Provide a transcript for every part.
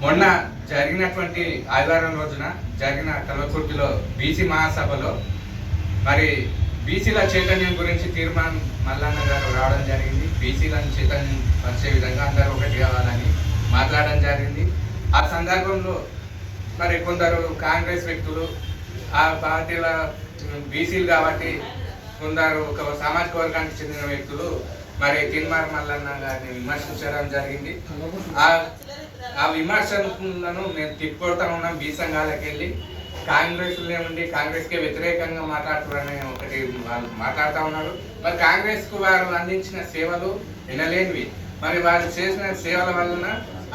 మొన్న జరిగినటువంటి ఆదివారం రోజున జరిగిన కల్వకుర్తిలో బీసీ మహాసభలో మరి బీసీల చైతన్యం గురించి తీర్మానం మల్లన్న గారు రావడం జరిగింది. బీసీలను చైతన్యం పరిచే విధంగా అందరూ ఒకటి కావాలని మాట్లాడడం జరిగింది. ఆ సందర్భంలో మరి కొందరు కాంగ్రెస్ వ్యక్తులు ఆ పార్టీల బీసీలు కాబట్టి కొందరు ఒక సామాజిక వర్గానికి చెందిన వ్యక్తులు మరి తీర్మాన మల్లన్న గారిని విమర్శించడం జరిగింది. ఆ విమర్శలను మేము తిప్పుకొడతా ఉన్నాం. బీ సంఘాలకు వెళ్ళి కాంగ్రెస్లో ఉండి కాంగ్రెస్కే వ్యతిరేకంగా మాట్లాడుతున్నారని ఒకటి వాళ్ళు మాట్లాడుతూ ఉన్నారు. మరి కాంగ్రెస్కు వారు అందించిన సేవలు వినలేనివి. మరి వారు చేసిన సేవల వలన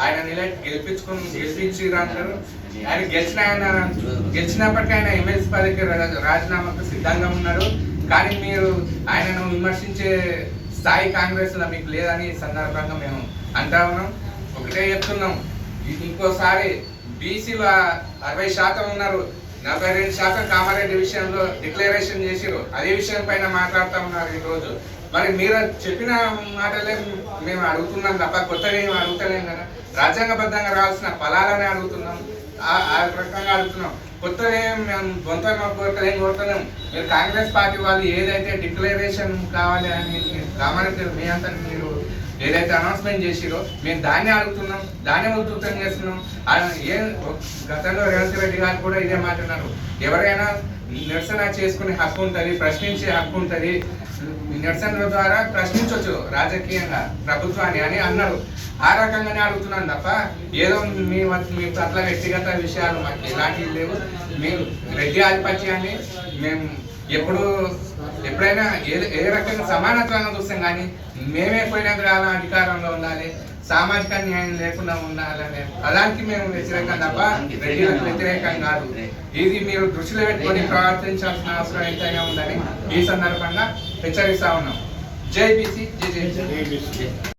ఆయన గెలిపించారు. ఆయన గెలిచినప్పటికీ ఆయన ఎమ్మెల్సీ పదవికి రాజీనామాకు సిద్ధంగా ఉన్నారు. కానీ మీరు ఆయనను విమర్శించే స్థాయి కాంగ్రెస్లో మీకు లేదని సందర్భంగా మేము అంటా ఉన్నాం. ఒకటే చెప్తున్నాం, ఇంకోసారి బీసీలు 60% ఉన్నారు, 42% కామారెడ్డి విషయంలో డిక్లరేషన్ చేసిరు. అదే విషయం పైన మాట్లాడుతూ ఉన్నారు ఈరోజు. మరి మీరు చెప్పిన మాటలే మేము అడుగుతున్నాం తప్ప కొత్తగా ఏమి అడుగుతలేం కదా. రాజ్యాంగబద్ధంగా రావాల్సిన ఫలాలనే అడుగుతున్నాం. ఆ ప్రకారంగా అడుగుతున్నాం. కొత్తగా మేము కోరుతలేం కోరుతున్నాం. మీరు కాంగ్రెస్ పార్టీ వాళ్ళు ఏదైతే డిక్లరేషన్ కావాలి అని కామారెడ్డి మీ అంతా మీరు ఏదైతే అనౌన్స్మెంట్ చేసిరో మేము దాన్నే అడుగుతున్నాం, దాన్నే ఉధృతం చేస్తున్నాం. గతంలో రేవంత్ రెడ్డి గారు కూడా ఇదే మాట్లాడినారు. ఎవరైనా నిరసన చేసుకునే హక్కు ఉంటుంది, ప్రశ్నించే హక్కు ఉంటుంది, నిరసనల ద్వారా ప్రశ్నించవచ్చు రాజకీయంగా ప్రభుత్వాన్ని అని అన్నారు. ఆ రకంగానే అడుగుతున్నాను తప్ప ఏదో మీ పట్ల వ్యక్తిగత విషయాలు మాకు ఎలాంటివి లేవు. మీరు రెడ్డి ఆధిపత్యాన్ని మేము ఎప్పుడైనా ఏ రకంగా సమానత్వంగా చూస్తాం. కానీ మేమే పోయినంత కాలం అధికారంలో ఉండాలి, సామాజిక న్యాయం లేకుండా ఉండాలనే పదానికి మేము వ్యతిరేకం తప్ప రెడ్డిలకు వ్యతిరేకం కాదు. ఇది మీరు దృష్టిలో పెట్టుకొని ప్రవర్తించాల్సిన అవసరం ఎంతైనా ఉందని ఈ సందర్భంగా హెచ్చరిస్తా ఉన్నాం. జై బీసీ, జై జై.